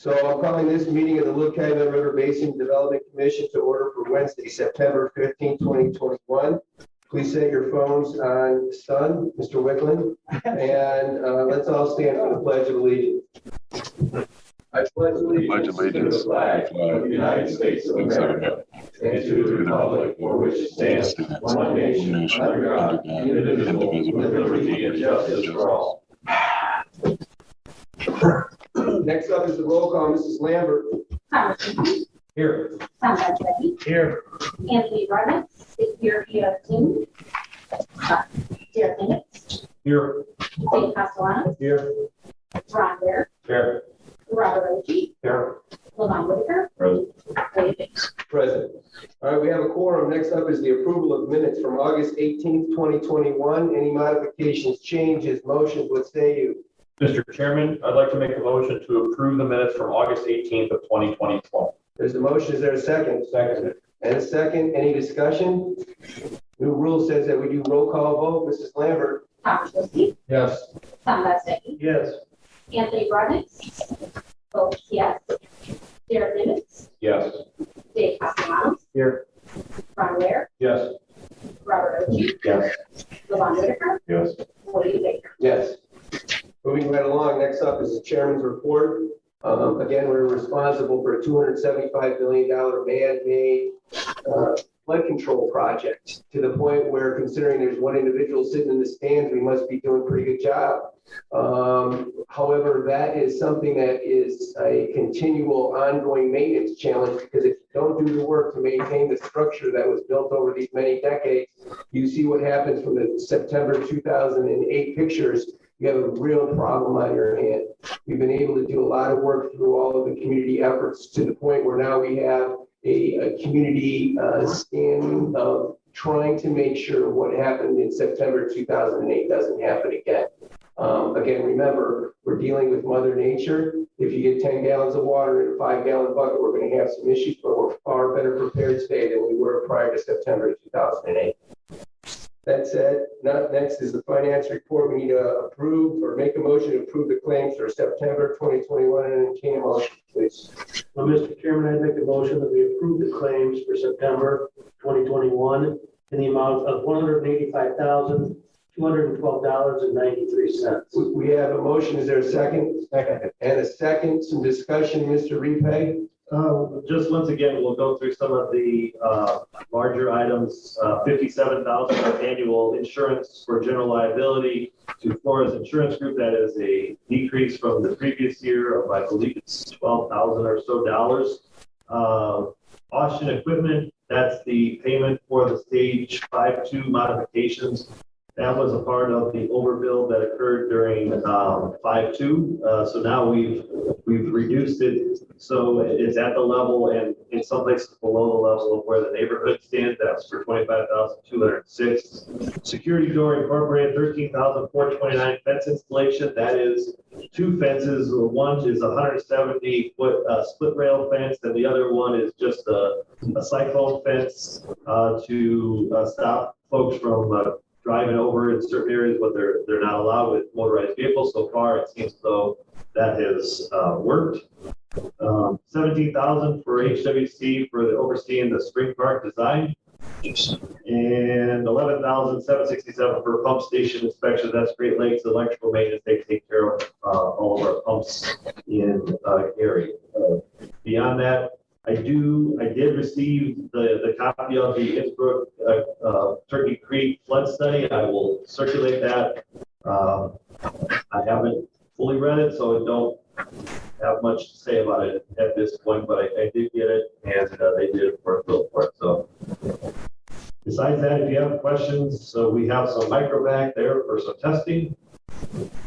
So I'm calling this meeting of the Calumet River Basin Development Commission to order for Wednesday, September 15, 2021. Please set your phones on stun, Mr. Wicklund, and let's all stand for the Pledge of Allegiance. I pledge allegiance to the flag of the United States of America and to the republic for which it stands, one nation, under God, indivisible, with liberty and justice for all. Next up is the roll call. Mrs. Lambert. Here. Jodi. Here. Anthony Barnett is here via Zoom. Derek Lambert. Here. Dave Castellanos. Here. Ron Bear. Here. Robert Oji. Here. Lamont Whitaker. Present. All right, we have a quorum. Next up is the approval of minutes from August 18th, 2021. Any modifications, changes, motions, what say you? Mr. Chairman, I'd like to make a motion to approve the minutes from August 18th of 2020. There's a motion. Is there a second? Second. And a second. Any discussion? New rule says that we do roll call vote. Mrs. Lambert. Thomas Jodi. Yes. Tom Vestecki. Yes. Anthony Barnett. Both yes. Derek Lambert. Yes. Dave Castellanos. Here. Ron Bear. Yes. Robert Oji. Yes. Lamont Whitaker. Yes. Woody Baker. Yes. Moving right along, next up is the chairman's report. Again, we're responsible for a $275 million man-made flood control project, to the point where, considering there's one individual sitting in the stands, we must be doing a pretty good job. However, that is something that is a continual ongoing maintenance challenge, because if you don't do the work to maintain the structure that was built over these many decades, you see what happens from the September 2008 pictures. You have a real problem on your hand. We've been able to do a lot of work through all of the community efforts, to the point where now we have a community standing of trying to make sure what happened in September 2008 doesn't happen again. Again, remember, we're dealing with Mother Nature. If you get 10 gallons of water in a 5-gallon bucket, we're going to have some issues, but we're far better prepared today than we were prior to September 2008. That said, next is the finance report. We need to approve or make a motion to approve the claims for September 2021, and entertain a motion, please. Well, Mr. Chairman, I'd make a motion that we approve the claims for September 2021 in the amount of $185,212.93. We have a motion. Is there a second? Second. And a second. Some discussion, Mr. Repay. Just once again, we'll go through some of the larger items. $57,000 of annual insurance for general liability to Flores Insurance Group. That is a decrease from the previous year of, I believe it's $12,000 or so dollars. Austin equipment, that's the payment for the stage 5.2 modifications. That was a part of the overbill that occurred during 5.2. So now we've reduced it, so it's at the level, and in some places below the level of where the neighborhood stands. That's for $25,206. Security Door Incorporated, $13,429. Fence installation, that is 2 fences. One is a 170-foot split rail fence, and the other one is just a cyclone fence to stop folks from driving over in certain areas, but they're not allowed with motorized vehicles. So far, it seems as though that has worked. $17,000 for HWC for the overseeing the spring park design, and $11,767 for pump station inspection. That's Great Lakes Electrical Maintenance. They take care of all of our pumps in area. Beyond that, I did receive the copy of the Innsbrook Turkey Creek flood study. I will circulate that. I haven't fully read it, so I don't have much to say about it at this point, but I did get it, and they did a bill for it. So besides that, if you have questions, so we have some microvac there for some testing,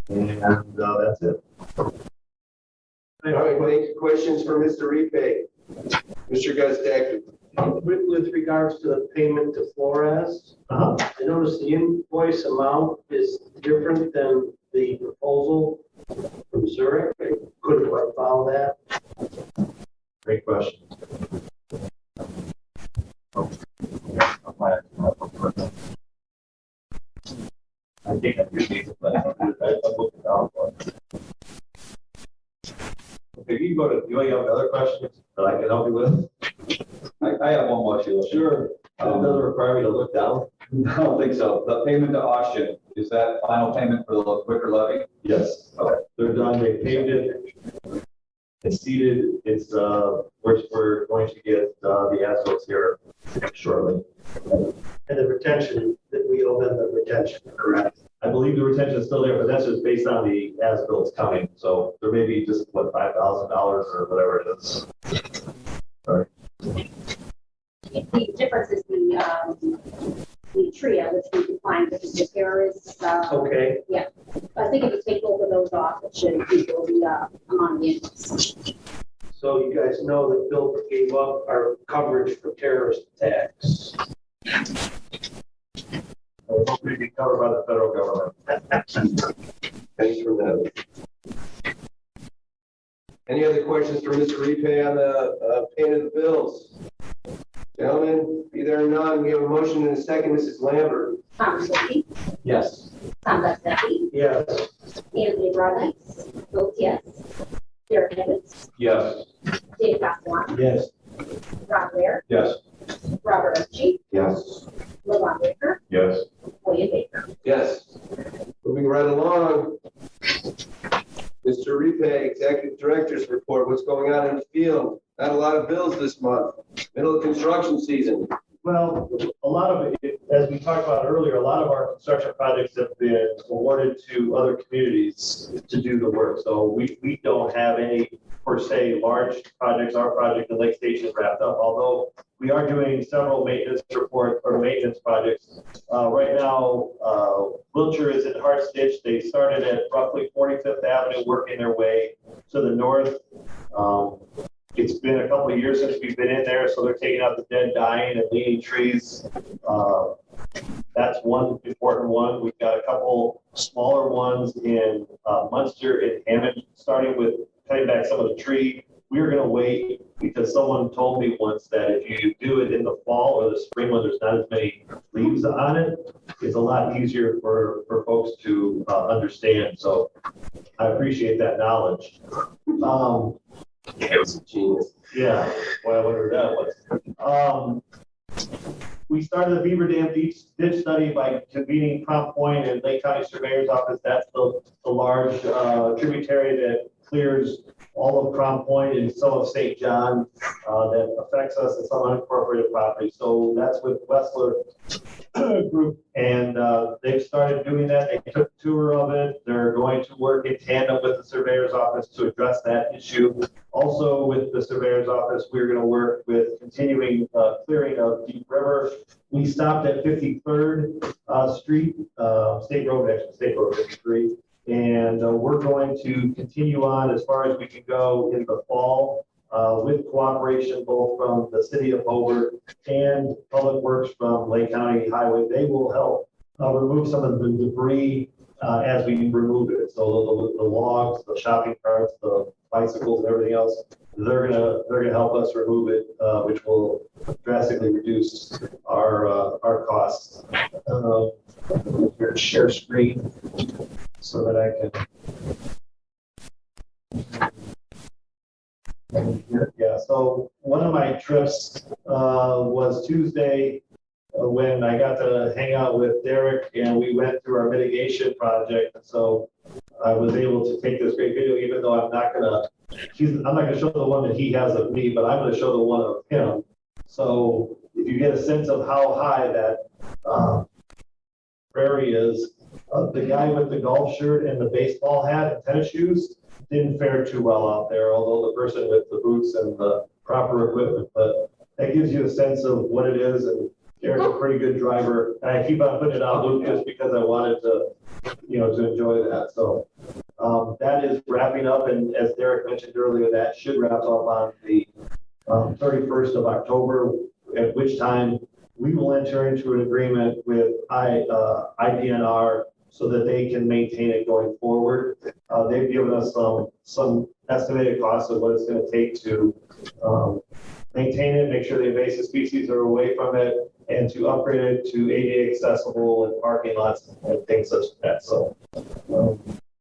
and that's it. All right, any questions for Mr. Repay? Mr. Gustak. With regards to the payment to Flores, I noticed the invoice amount is different than the proposal from Zurich. I couldn't quite follow that. Great question. I think I'm using it, but I looked it out. Okay, you go to you have another question that I can help you with? I have one more, Sheila. Sure. It doesn't require me to look down. I don't think so. The payment to Austin, is that final payment for the quicker levy? Yes. Okay. They're done. They paved it. It's seeded. It's, we're going to get, the asphalts here shortly. And the retention, that we owe them the retention, correct? I believe the retention is still there, but that's just based on the as-bills coming. So there may be just, what, $5,000 or whatever it is. Sorry. The difference is the trio, which we defined as the terrorists. Okay, I think if you take both of those off, it should equal the amount of invoice. so you guys know that Bill gave up our coverage for terrorist attacks. We'll be covered by the federal government. Thanks for that. Any other questions for Mr. Repay on the payment of the bills? Gentlemen, be there or none, we have a motion and a second. Mrs. Lambert. Tom Shelby, Yes. Tom Lefsetty, Yes, Anthony Rowley, votes yes. Derek Evans, Yes. Dave Castellano, Yes. Ron Lair, Yes. Robert Ochi, Yes. Levon Baker, Yes. William Baker. Yes. Moving right along. Mr. Repay, Executive Director's report. What's going on in the field? Not a lot of bills this month. Middle of construction season. Well, a lot of it, as we talked about earlier, a lot of our construction projects have been awarded to other communities to do the work. So we don't have any, per se, large projects. Our project in Lake Station is wrapped up, although we are doing several maintenance reports or maintenance projects. Right now, Munster is in Hart's Ditch. They started at roughly 45th Avenue, working their way to the north. It's been a couple of years since we've been in there, so they're taking out the dead, dying, and leaning trees. That's one important one. We've got a couple smaller ones in Munster and Hammond, starting with cutting back some of the tree. We're going to wait because someone told me once that if you do it in the fall or the spring when there's not as many leaves on it, it's a lot easier for folks to understand. So I appreciate that knowledge. It was genius. Yeah, well, I wonder what that was. We started the Beaver Dam ditch study by convening Prompt Point and Lake County Surveyor's Office. That's the large tributary that clears all of Crown Point and some of St. John that affects us in some unincorporated property. So that's with Wessler Group, and they've started doing that. They took a tour of it. They're going to work in tandem with the Surveyor's Office to address that issue. Also with the Surveyor's Office, we're going to work with continuing clearing of Deep River. We stopped at 53rd Street, State Road 53. And we're going to continue on as far as we can go in the fall with cooperation both from the city of Hobart and Public Works from Lake County Highway. They will help remove some of the debris as we remove it. So the logs, the shopping carts, the bicycles, and everything else, they're gonna help us remove it, which will drastically reduce our costs. Here, share screen so that I can. Yeah. So one of my trips was Tuesday when I got to hang out with Derek and we went through our mitigation project. And so I was able to take this great video, even though I'm not gonna show the one that he has of me, but I'm gonna show the one of him. So if you get a sense of how high that prairie is, the guy with the golf shirt and the baseball hat and tennis shoes didn't fare too well out there, although the person with the boots and the proper equipment. But that gives you a sense of what it is. And Derek's a pretty good driver. And I keep on putting it on loop just because I wanted to, to enjoy that. So that is wrapping up. And as Derek mentioned earlier, that should wrap up on the 31st of October, at which time we will enter into an agreement with IDNR so that they can maintain it going forward. They've given us some estimated costs of what it's going to take to maintain it, make sure the invasive species are away from it, and to upgrade it to ADA accessible and parking lots and things such as that. So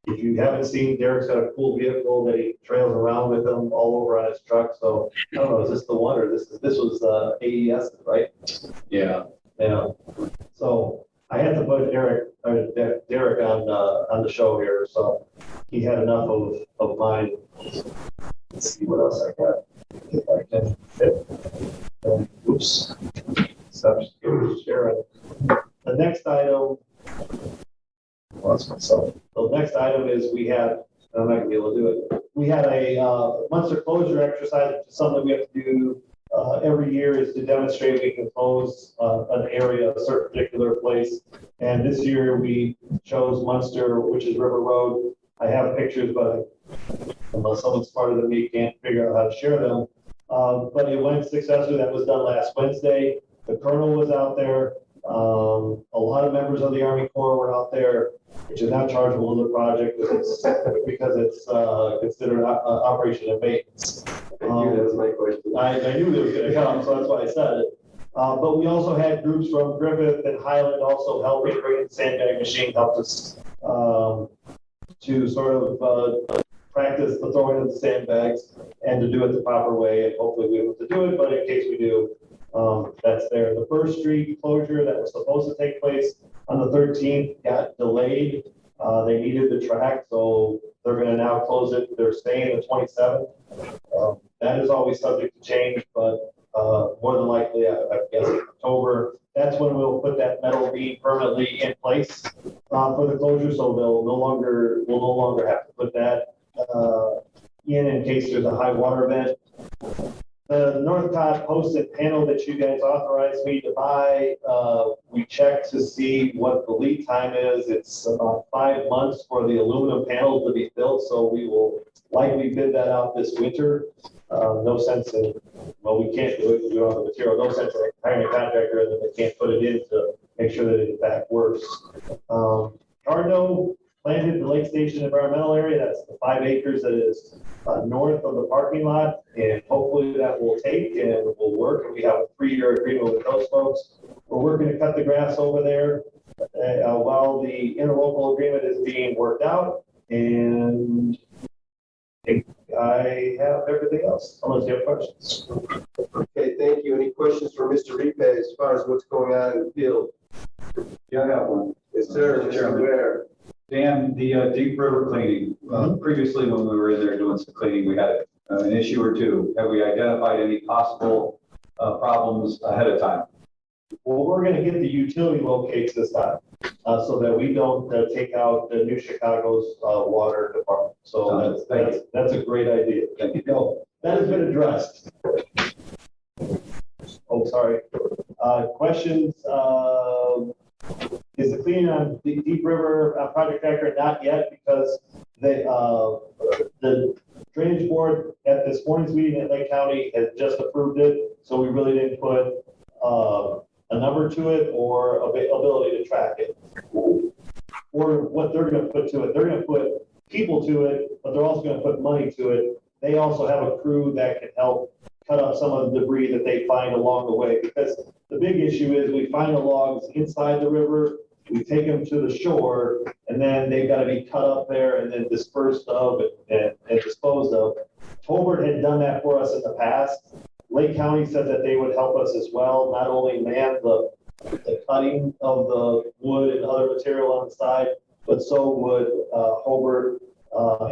If you haven't seen, Derek's got a cool vehicle that he trails around with him all over on his truck. So I don't know, is this the one or this was AES, right? Yeah. Yeah. So I had to put Derek on the show here, so he had enough of mine. Let's see what else I got. If I can fit. Oops. Stop sharing. The next item. Lost myself. The next item is we had. I'm not gonna be able to do it. We had a Munster closure exercise, which is something we have to do every year, is to demonstrate we can close an area, a certain particular place. And this year we chose Munster, which is River Road. I have pictures, but unless someone smarter than me can't figure out how to share them. But it went successfully. That was done last Wednesday. The colonel was out there. A lot of members of the Army Corps were out there, which is not chargeable to the project because it's considered operation and maintenance. Thank you, that was my question. I knew it was going to come, so that's why I said it. But we also had groups from Griffith and Highland also helping bring in the sandbag machine, helped us to sort of practice the throwing of the sandbags and to do it the proper way. And hopefully we'll be able to do it, but in case we do, that's there. The First Street closure that was supposed to take place on the 13th got delayed. They needed the track, so they're going to now close it. They're staying the 27th. That is always subject to change, but more than likely, I guess in October, that's when we'll put that metal beam permanently in place for the closure. So we'll no longer have to put that in case there's a high water event. The Northcott posted panel that you guys authorized me to buy, we checked to see what the lead time is. It's about 5 months for the aluminum panels to be built, so we will likely bid that out this winter. No sense in, well, we can't do it because we don't have the material. No sense in hiring a contractor and then they can't put it in to make sure that it in fact works. Cardno planted the Lake Station environmental area. That's the 5 acres that is north of the parking lot, and hopefully that will take and will work. And we have a 3-year agreement with those folks. We're working to cut the grass over there while the interlocal agreement is being worked out. And I have everything else, unless you have questions. Okay, thank you. Any questions for Mr. Repay as far as what's going on in the field? Yeah, I got one. Yes, sir. Mr. Ware. Dan, the Deep River cleaning, previously when we were in there doing some cleaning, we had an issue or two. Have we identified any possible problems ahead of time? Well, we're going to get the utility locates this time so that we don't take out the New Chicago's water department. So that's a great idea. Thank you. No, that has been addressed. Oh, sorry. Questions? Is the cleaning on the Deep River project accurate? Not yet, because the drainage board at this morning's meeting at Lake County has just approved it. So we really didn't put a number to it or ability to track it. Or what they're going to put to it. They're going to put people to it, but they're also going to put money to it. They also have a crew that can help cut up some of the debris that they find along the way, because the big issue is we find the logs inside the river, we take them to the shore, and then they've got to be cut up there and then dispersed of and disposed of. Tolbert had done that for us in the past. Lake County said that they would help us as well, not only man the cutting of the wood and other material on the side, but so would Hobart,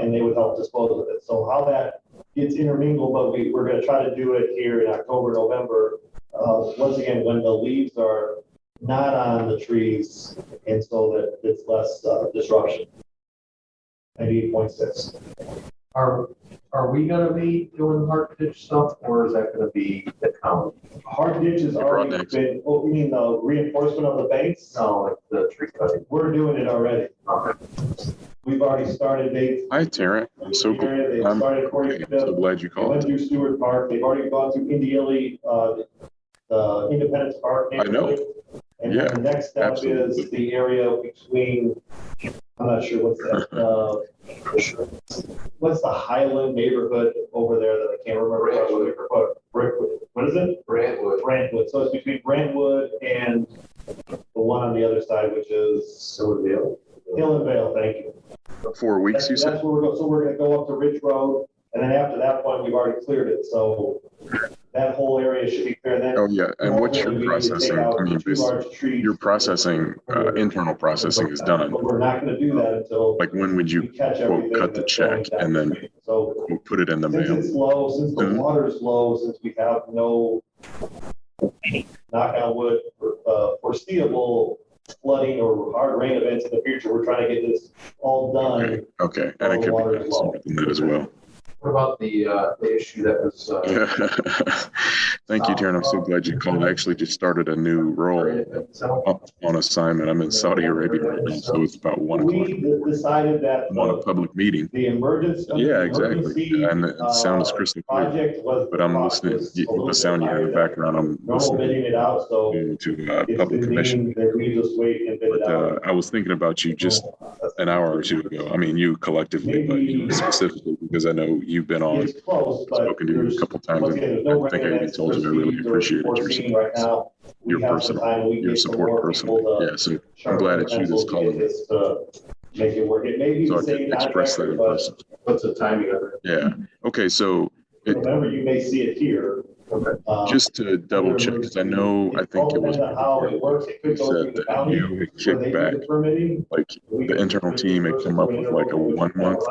and they would help dispose of it. So how that gets intermingled, but we're going to try to do it here in October, November, once again, when the leaves are not on the trees, and so that it's less disruption. 98.6. Are we gonna be doing the hard ditch stuff, or is that gonna be the county? Hard ditch has already been, oh, you mean the reinforcement of the banks? No, like the tree cutting. We're doing it already. We've already started. Hi, Tara. I'm so They've glad. started So glad you They went called. through Stewart Park. They've already gone through Indiana, the Independence Park. I know. And Yeah, then the next step absolutely. is the area between, I'm not sure what's that, what's the Highland neighborhood over there that I can't remember? What is it? Brantwood. Brantwood. So it's between Brantwood and the one on the other side, which is Hill and Vale. Thank you. 4 weeks, you said? That's where we're going. So we're gonna go up to Ridge Road, and then after that point, we've already cleared it. So that whole area should be clear then. Oh, yeah. And what's your processing? I mean, your processing, internal processing is done. But we're not gonna do that until. Like, when would you, quote, cut the check and then So put it in the since mail? it's low, since the water's low, since we have no, knock on wood, foreseeable flooding or hard rain events in the future, we're trying to get this all done. Okay. And it could be sooner than that as well. What about the issue that was, Thank you, Taryn. I'm so glad you called. I actually just started a new role on assignment. I'm in Saudi Arabia right now, so it's about 1 o'clock. We decided that I'm on a public meeting. the emergency. Yeah, exactly. And the sound is crystal clear. Project was. But I'm listening, the sound you hear in the background, I'm Normal bidding listening it out, so. to public commission. We just wait and bid it But out. I was thinking about you just an hour or two ago. I mean, you collectively, but you specifically, because I know you've been on, It's close, but. spoken to you a couple times. Once again, there's no I think I rain even events told you I really foreseen appreciated or your foreseen right support. now. Your We have some personal, time, we your get some support more personally. people to Yeah, so I'm sharpen glad their it's you pencils that's to get calling. this to make it work. It may be So the I same can express that contractor, in but person. what's the timing of it? Yeah. Okay, so remember, you may see it here. just to double check, because I know, I think it was, How it works, it could you go through said the that county. you had where kicked they do back, the permitting. like the internal team had come up with like a 1 month,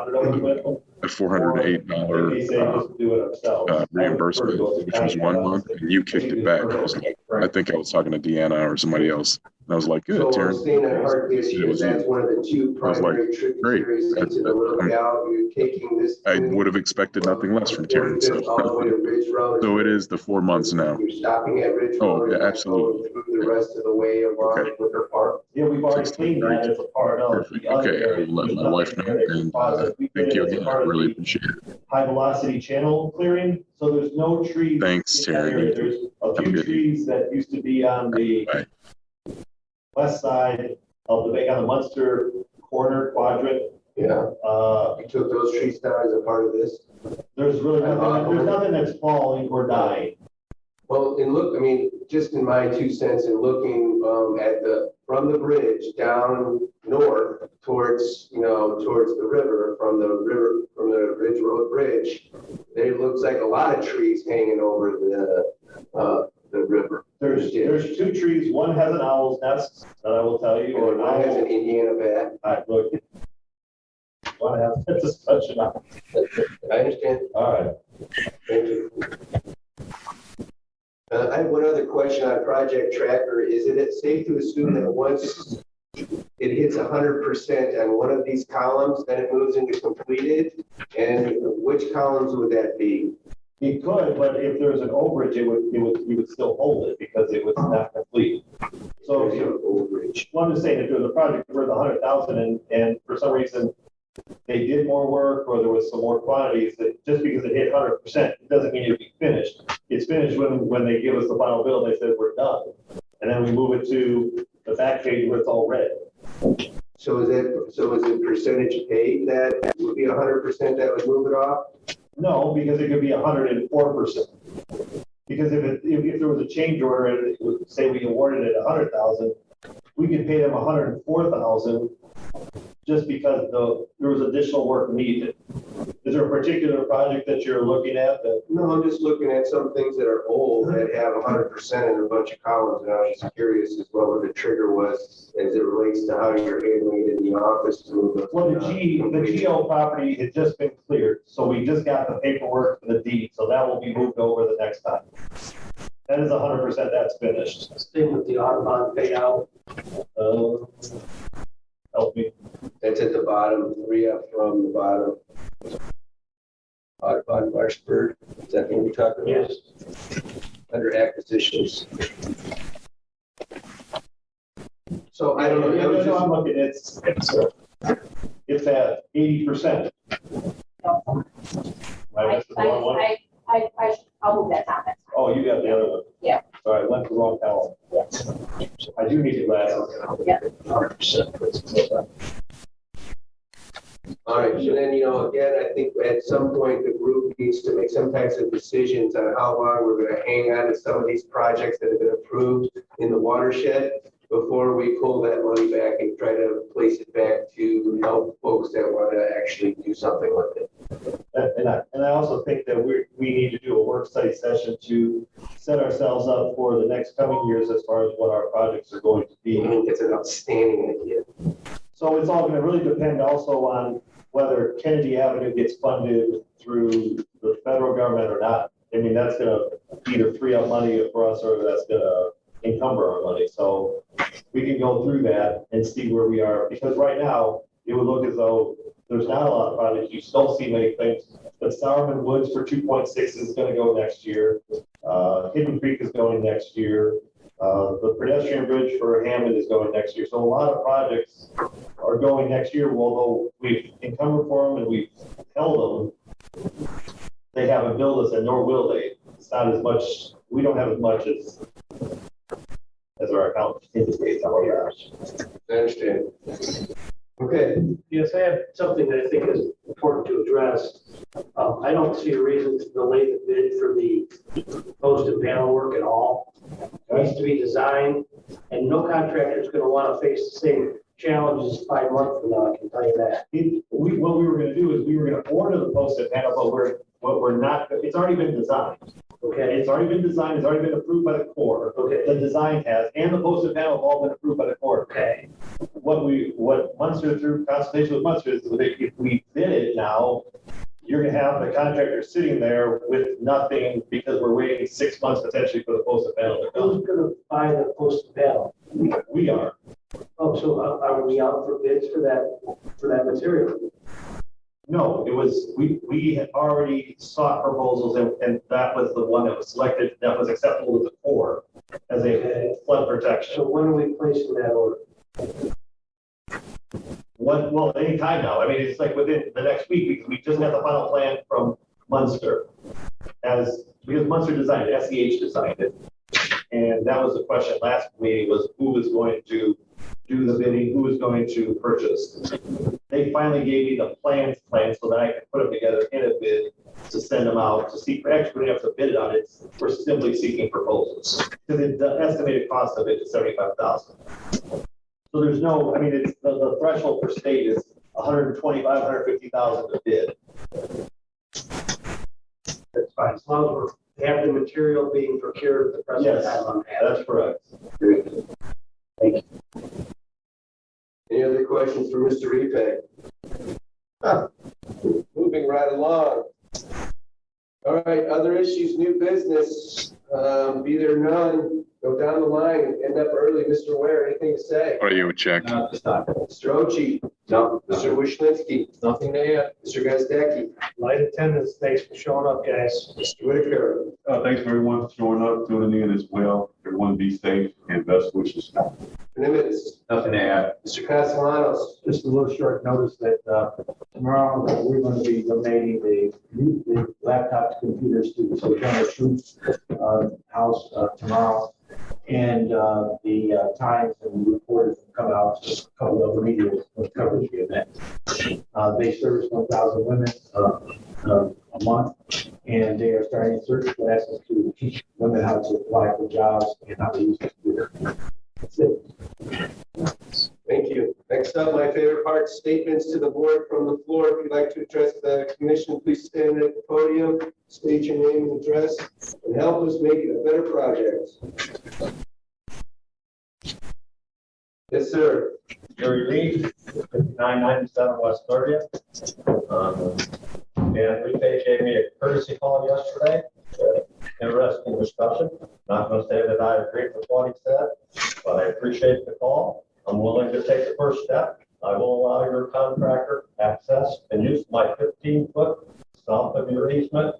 a $408 They say just do it ourselves. reimbursement, which was 1 month, and you kicked it back. I was like, I think I was talking to Deanna or somebody else. And I was like, good, So Taryn. staying at heart this year, that's one of the two I was like, primary tributaries into the Little Gal. You're taking this. I would have expected nothing less from Taryn. All the way to Ridge Road. So it is the 4 months now. You're stopping at Ridge Oh, Road. yeah, and going absolutely. through the rest of the way along Okay. Wicker Park. Yeah, we've already cleaned that as a part of. Perfect. the other Okay, I area. will let my wife know, and thank you again. I really appreciate it. High velocity channel clearing, so there's no trees. Thanks, in that Taryn. area. There's a Have a few good trees that used to be on the Bye. west side of on the Munster corner quadrant. Yeah, Uh, you took those trees down as a part of this. there's really nothing that's falling or dying. Well, and look, I mean, just in my 2 cents and looking from the bridge down north towards, towards the river, from the Ridge Road Bridge, there looks like a lot of trees hanging over the river. There's 2 trees. One has an owl's nest that I will tell you. Or one has an Indiana bat. Look. One has, it's a such an owl. I understand. All right. Thank you. I have one other question on Project Tracker. Is it safe to assume that once it hits 100% on one of these columns, then it moves into completed? And which columns would that be? It could, but if there's an overage, we would still hold it because it was not complete. So There's no overage. I'm just saying, if there's a project worth 100,000 and for some reason they did more work or there was some more quantities, that just because it hit 100%, it doesn't mean it'll be finished. It's finished when they give us the final bill, they said we're done. And then we move it to the back page where it's all red. So is it percentage paid that would be 100% that would move it off? No, because it could be 104%. Because if there was a change order and it would say we awarded it 100,000, we could pay them 104,000 just because there was additional work needed. Is there a particular project that you're looking at that? No, I'm just looking at some things that are old that have 100% in a bunch of columns, and I was just curious as well what the trigger was as it relates to how you're handling it in the office to move it. Well, the GL property had just been cleared, so we just got the paperwork for the deed, so that will be moved over the next time. That is 100%, that's finished. Same with the Audubon payout. Help me. That's at the bottom, 3 up from the bottom. Audubon Marshburg, is that what we're talking about? Yes. Under acquisitions. So I don't know. I was No, just- I'm looking, it's at 80%. I'll move that down. That's fine. Oh, you got the other one. Yeah. Sorry, I went the wrong column. I do need the glasses. Yeah. 100%. All right, so then, again, I think at some point the group needs to make some types of decisions on how long we're going to hang on to some of these projects that have been approved in the watershed. before we pull that money back and try to place it back to help folks that want to actually do something with it. And I also think that we need to do a work study session to set ourselves up for the next coming years as far as what our projects are going to I be. think it's an outstanding idea. So it's all going to really depend also on whether Kennedy Avenue gets funded through the federal government or not. I mean, that's going to either free up money for us or that's going to encumber our money. So we can go through that and see where we are, because right now it would look as though there's not a lot of projects. You don't see many things. But Sourman Woods for 2.6 is going to go next year. Hidden Creek is going next year. The pedestrian bridge for Hammond is going next year. So a lot of projects are going next year, although we've encumbered for them and we've held them. They haven't billed us, and nor will they. It's not as much, we don't have as much as our account indicates. I understand. Okay. Yes, I have something that I think is important to address. I don't see a reason to delay the bid for the post and panel work at all. It needs to be designed, and no contractor is going to want to face the same challenges 5 months from now, I can tell you that. What we were going to do is we were going to order the post and panel, but we're not, it's already been designed. Okay. It's already been designed, it's already been approved by the Corps. Okay. The design has, and the post and panel have all been approved by the Corps. Okay. What Munster, through consultation with Munster, is that if we bid it now, you're going to have the contractor sitting there with nothing because we're waiting 6 months potentially for the post and panel to come. Who's going to buy the post and panel? We are. Oh, so are we out for bids for that material? No, it was, we had already sought proposals and that was the one that was selected, that was acceptable to the Corps as a flood protection. So when are we placing that order? Well, any time now. I mean, it's like within the next week because we just got the final plan from Munster. Because Munster designed it, SEH designed it. And that was the question last meeting, was who was going to do the bidding, who was going to purchase. They finally gave me the plan so that I could put them together in a bid to send them out to see. Actually, we have to bid it on it. We're simply seeking proposals because the estimated cost of it is $75,000. So there's no, I mean, it's the threshold for state is $125,000, $150,000 to bid. That's fine, as long as we have the material being procured at the present Yes, time. that's correct. Thank you. Any other questions for Mr. Repay? Moving right along. All right, other issues, new business. Be there none. Go down the line and end up early. Mr. Ware, anything to say? Audio check. Not this time. Mr. Ochi? No. Mr. Wishlinski? Nothing to add. Mr. Gazdecki? Light attendance, thanks for showing up, guys. Mr. Whitaker? Thanks for everyone for showing up, tuning in as well. Everyone be safe and best wishes. Nimitz? Nothing to add. Mr. Castellanos? Just a little short notice that tomorrow we're going to be donating the laptops, computers to the General Troops house tomorrow. And the Times and reporters will come out, a couple of other media will cover the event. They service 1,000 women a month, and they are starting search classes to teach women how to apply for jobs and how to use the computer. That's it. Thank you. Next up, my favorite part, statements to the board from the floor. If you'd like to address the commission, please stand at the podium, state your name and address, and help us make it a better project. Yes, sir. Jerry Lee, 5997 West 30th. And Repay gave me a courtesy call yesterday. Interesting discussion. Not going to say that I agree with what he said, but I appreciate the call. I'm willing to take the first step. I will allow your contractor access and use my 15-foot south of your easement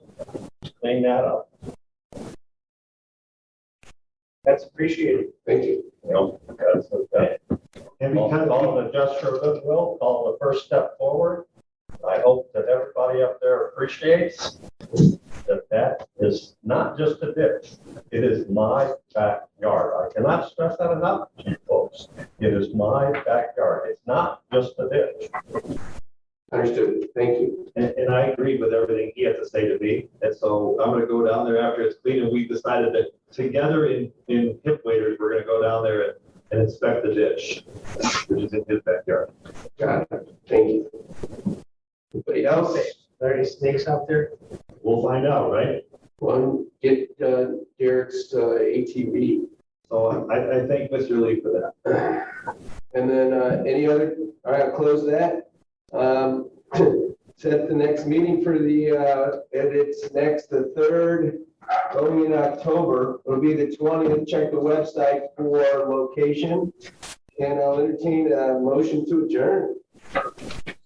to clean that up. That's appreciated. Thank you. You know, because of that. And because call it a gesture of goodwill, call it the first step forward. I hope that everybody up there appreciates that is not just a ditch. It is my backyard. I cannot stress that enough to you folks. It is my backyard. It's not just a ditch. Understood. Thank you. And I agree with everything he had to say to me. And so I'm going to go down there after it's clean. And we decided that together in hip waders, we're going to go down there and and inspect the ditch, which is in his backyard. Got it. Thank you. Anybody else? Are there any snakes out there? We'll find out, right? One, get Derek's ATV. So I thank Mr. Lee for that. And then any other, all right, I'll close that. Set the next meeting for the, and it's next, the 3rd, going in October. It'll be the 20th. Check the website for location. And I'll entertain a motion to adjourn.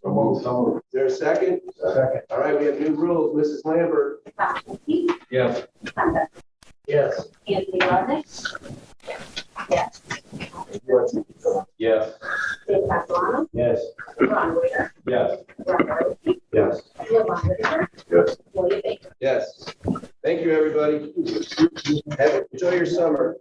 Is there a second? Second. All right, we have new rules. Mrs. Lambert. Yes. Yes. Anthony Roddick. Yes. Yes. Dave Castellano. Yes. Ron Waiter. Yes. Ron Rossi. Yes. Yvonne Whitaker. Yes. William Baker. Yes. Thank you, everybody. Enjoy your summer.